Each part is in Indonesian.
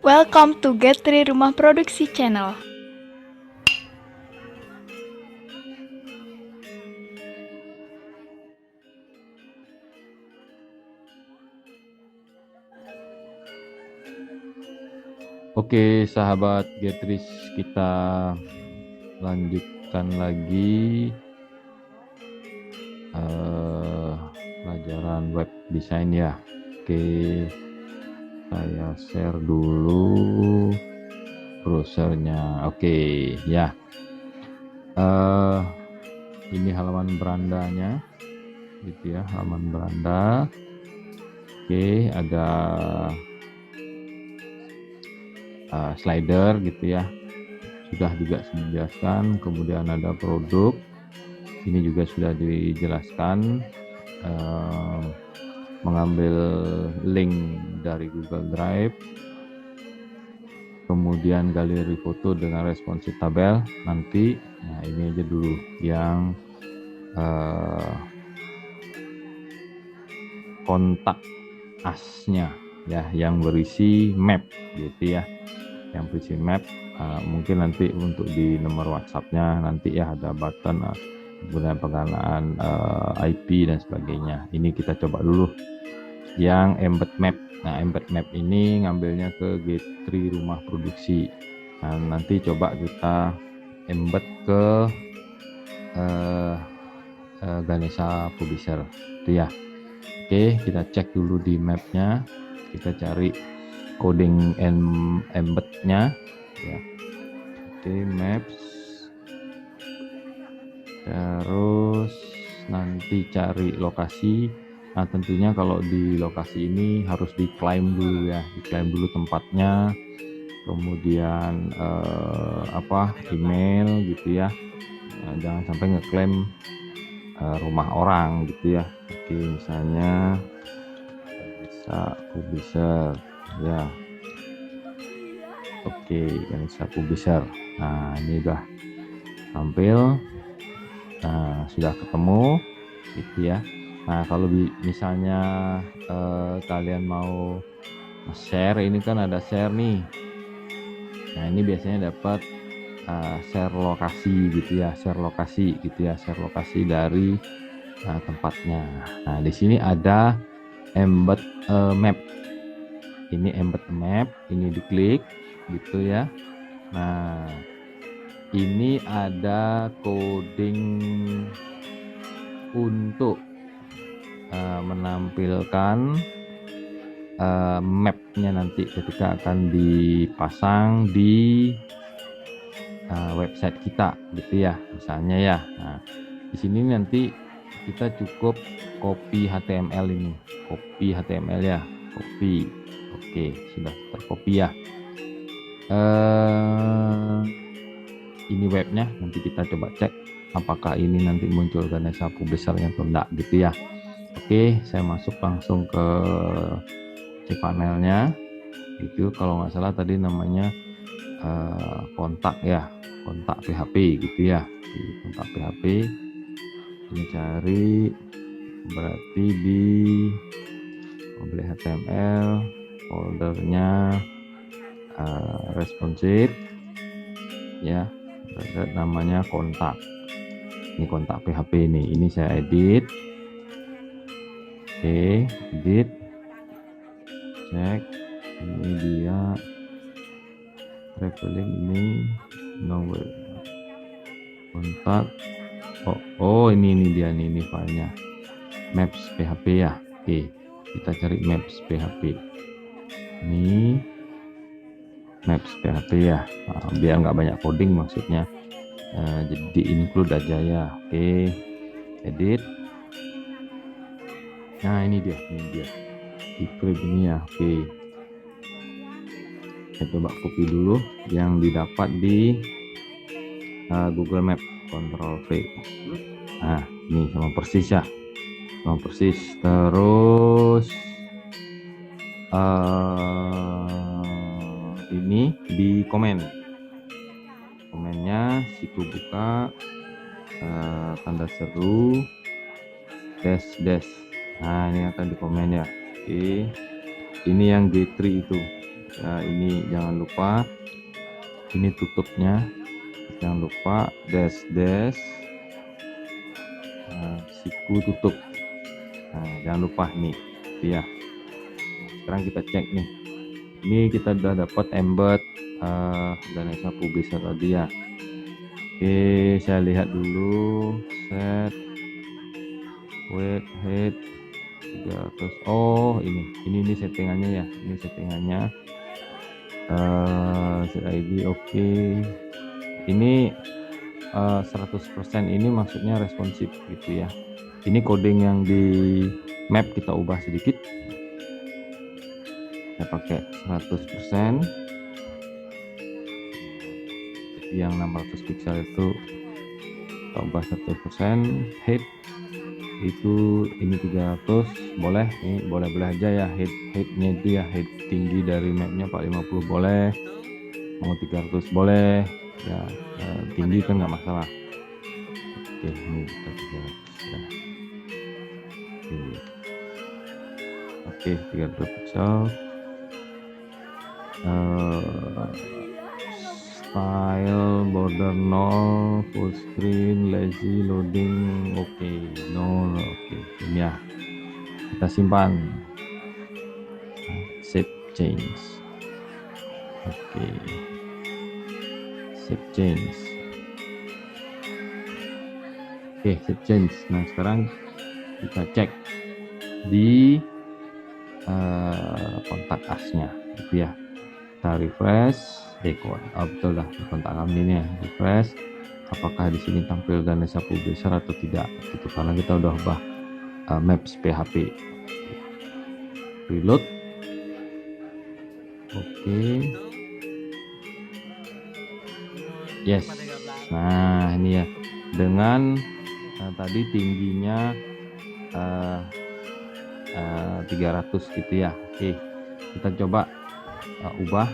Welcome to Get3 Rumah Produksi Channel. Oke, sahabat Getris, kita lanjutkan lagi pelajaran web design ya. Oke, saya share dulu browsernya. Oke, ya. Ini halaman berandanya, gitu ya, halaman beranda. Oke, ada slider gitu ya. Sudah juga dijelaskan. Kemudian ada produk. Ini juga sudah dijelaskan. Mengambil link dari Google Drive, kemudian galeri foto dengan responsif tabel nanti. Nah, ini aja dulu yang kontak asnya ya, yang berisi map gitu ya, yang berisi map. Mungkin nanti untuk di nomor WhatsApp-nya nanti ya ada button kemudian pengenalan IP dan sebagainya. Ini kita coba dulu yang embed map. Nah, embed map ini ngambilnya ke Get3 Rumah Produksi. Nah, nanti coba kita embed ke Ganesha Publisher itu ya. Oke, kita cek dulu di mapnya. Kita cari coding embednya ya. Oke, maps. Terus nanti cari lokasi. Nah, tentunya kalau di lokasi ini harus diklaim dulu ya, diklaim dulu tempatnya, kemudian email gitu ya. Nah, jangan sampai ngeklaim rumah orang gitu ya. Oke, misalnya bisa publisher ya. Oke, bisa publisher. Nah, ini udah tampil. Nah, sudah ketemu gitu ya. Nah, kalau misalnya kalian mau share, ini kan ada share nih. Nah, ini biasanya dapat share lokasi gitu ya, share lokasi gitu ya, share lokasi dari tempatnya. Nah, di sini ada embed map. Ini embed map, ini diklik gitu ya. Nah, ini ada coding untuk menampilkan mapnya nanti ketika akan dipasang di website kita gitu ya, misalnya ya. Nah, di sini nanti kita cukup copy HTML ini, copy HTML ya, copy. Oke, sudah tercopy ya. Ini webnya, nanti kita coba cek apakah ini nanti muncul Ganesha Publisher-nya atau enggak gitu ya. Oke, saya masuk langsung ke cPanel-nya gitu. Kalau nggak salah tadi namanya kontak ya, kontak PHP gitu ya. Di kontak PHP ini cari, berarti di objek HTML foldernya responsive ya, namanya kontak. Ini kontak PHP ini saya edit. Oke, edit, cek, ini dia traveling, ini nomor kontak. Oh ini dia nih, ini filenya maps PHP ya. Oke, kita cari maps PHP. Ini maps PHP ya. Nah, biar nggak banyak coding maksudnya. Jadi include aja ya. Oke, edit. Nah, ini dia Decrypt ini ya. Oke, saya coba copy dulu yang didapat di Google Map, Ctrl V. Nah, ini sama persis ya, sama persis. Terus ini di komennya siku buka tanda seru dash. Nah, ini akan di komen ya. Oke, ini yang G3 itu Ini jangan lupa, ini tutupnya jangan lupa dash siku tutup. Jangan lupa nih ya. Sekarang kita cek nih, ini kita udah dapat embed Ganesha Publisher tadi ya. Oke, saya lihat dulu set weight height 300. Oh, ini settingannya ya, ini settingannya. ID oke. Ini 100% ini maksudnya responsif gitu ya. Ini coding yang di map kita ubah sedikit. Saya pakai 100%. Jadi yang 600 pixel itu kita ubah 100%. Height itu ini 300, boleh, ini boleh aja ya. Heightnya itu ya, height tinggi dari mapnya 450 boleh, mau 300 boleh ya, tinggi kan nggak masalah. Oke, ini kita 300 ya. Oke, 300 pixel. Style border 0, full screen, lazy loading, oke, 0, oke. Ini ya, kita simpan. Save change. Oke, save change. Oke, save change. Nah, sekarang kita cek di kontak asnya gitu ya. Kita refresh, betul lah kontak kami ini ya, refresh. Apakah di sini tampil Ganesha Publisher atau tidak gitu, karena kita udah ubah maps PHP. Reload. Oke. Yes. Nah, ini ya, dengan tadi tingginya 300 gitu ya. Oke, kita coba ubah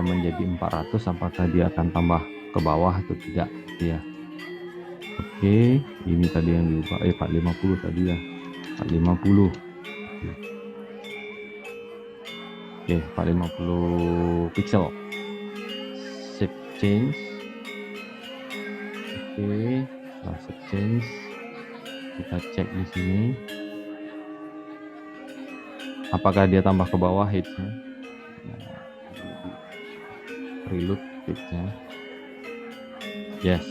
menjadi 400, apakah dia akan tambah ke bawah atau tidak gitu ya. Oke, ini tadi yang diubah 450 tadi ya, 450. Oke, 450 pixel. Save change. Oke, setelah save change kita cek di sini apakah dia tambah ke bawah heightnya. Reload heightnya. Yes.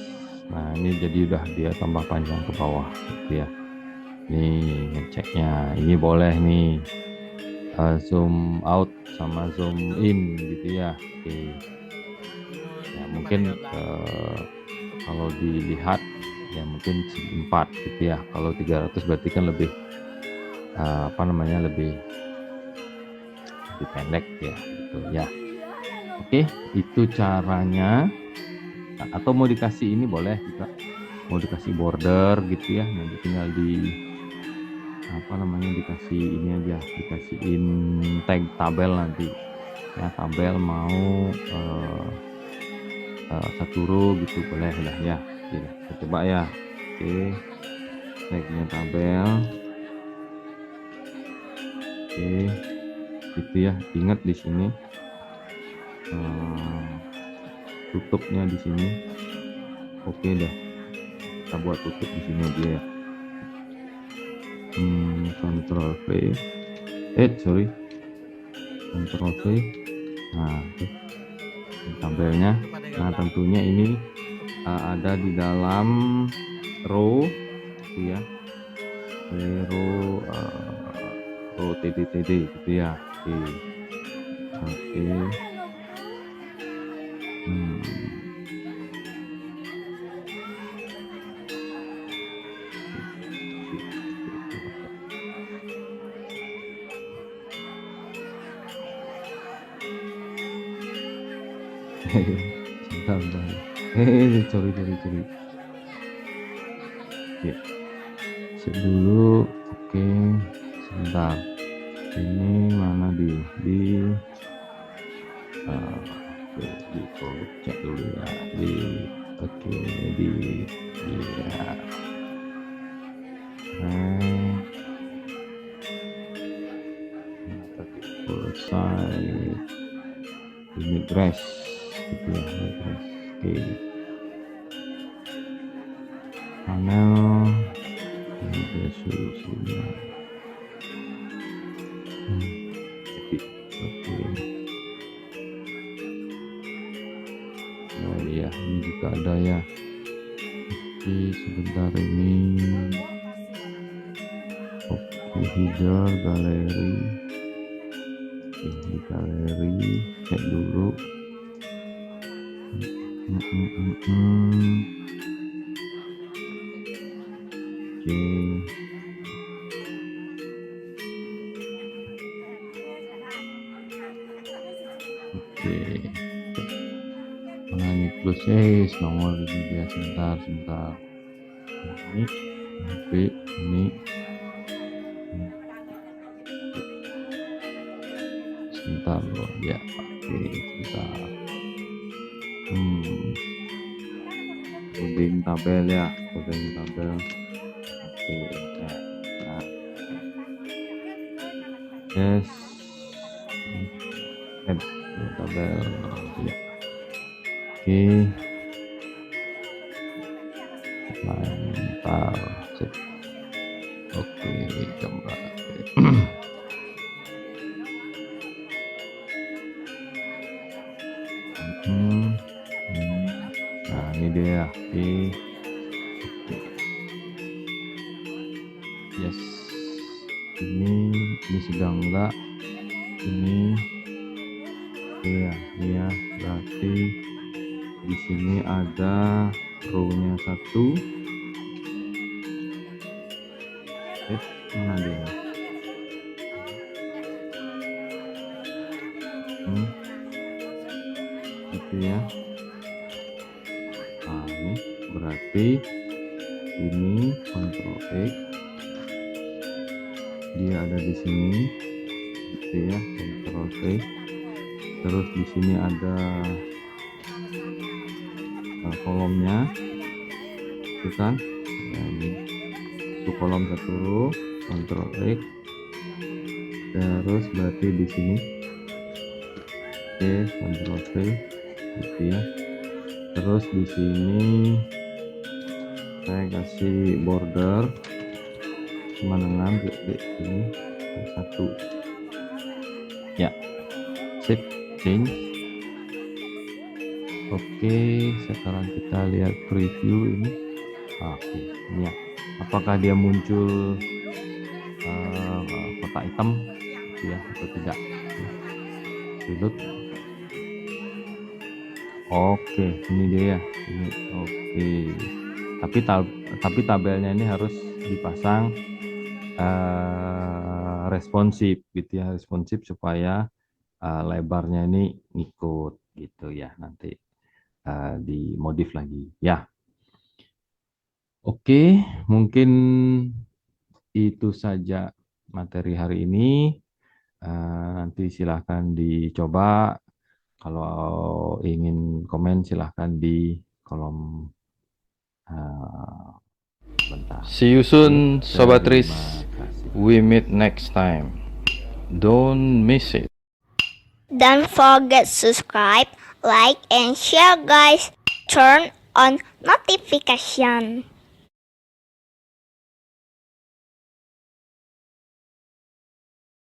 Nah, ini jadi udah dia tambah panjang ke bawah gitu ya. Nih ngeceknya, ini boleh nih zoom out sama zoom in gitu ya. Oke. Ya, mungkin kalau dilihat ya mungkin 4 gitu ya. Kalau 300 berarti kan lebih lebih pendek ya gitu ya. Oke, itu caranya. Atau mau dikasih ini boleh juga, mau dikasih border gitu ya, nanti tinggal dikasih ini aja, dikasihin tag tabel nanti ya, tabel mau 1 row gitu boleh lah ya. Oke, kita coba ya. Oke, tagnya tabel. Oke, gitu ya, ingat di sini tutupnya di sini. Oke dah, kita buat tutup di sini aja ya. Control V, Control V. Nah, tabelnya. Nah, tentunya ini ada di dalam row gitu ya, row TD gitu ya. Oke. Sebentar. Sorry. Ya, set dulu. Oke, sebentar. Ini mana di cek dulu ya. Ya. Tadi full size. Limit rest gitu ya, limit rest. Oke. Panel ini resolusinya. Oke. Oh iya, ini juga ada ya. Oke, sebentar ini. Oke, header, galeri. Ini galeri, cek dulu. Oke. Oke. Nah, ini plus nomor ini dia, sebentar. Ini, ini. Sebentar loh, ya. Oke, sebentar. Coding tabel ya, coding tabel. Oke, nah. Yes. Add tabel ya. Oke. Mantap. Oke, coba. Nah, ini dia. Oke. Yes. Ini sedang enggak? Ini. Iya, berarti di sini ada row-nya 1. Mana dia? Gitu ya. Nah, ini berarti ini Ctrl X, dia ada di sini, gitu ya, Ctrl X. Terus di sini ada kolomnya, itu kan? Nah, ini untuk kolom 1, Ctrl X. Terus berarti di sini, oke, Ctrl C, gitu ya. Terus di sini saya kasih border menengah di sini 1 ya. Sip, change. Oke, sekarang kita lihat preview ini. Oke, ini ya. Apakah dia muncul kotak hitam gitu ya atau tidak? Reload. Oke, ini dia ya. Ini oke. Tapi tabelnya ini harus dipasang responsif gitu ya, responsif supaya lebarnya ini ngikut gitu ya, nanti dimodif lagi ya. Oke, mungkin itu saja materi hari ini. Nanti silahkan dicoba. Kalau ingin komen silahkan di kolom bentar. See you soon, Sobat Tris. We meet next time. Don't miss it. Don't forget subscribe, like, and share guys. Turn on notification.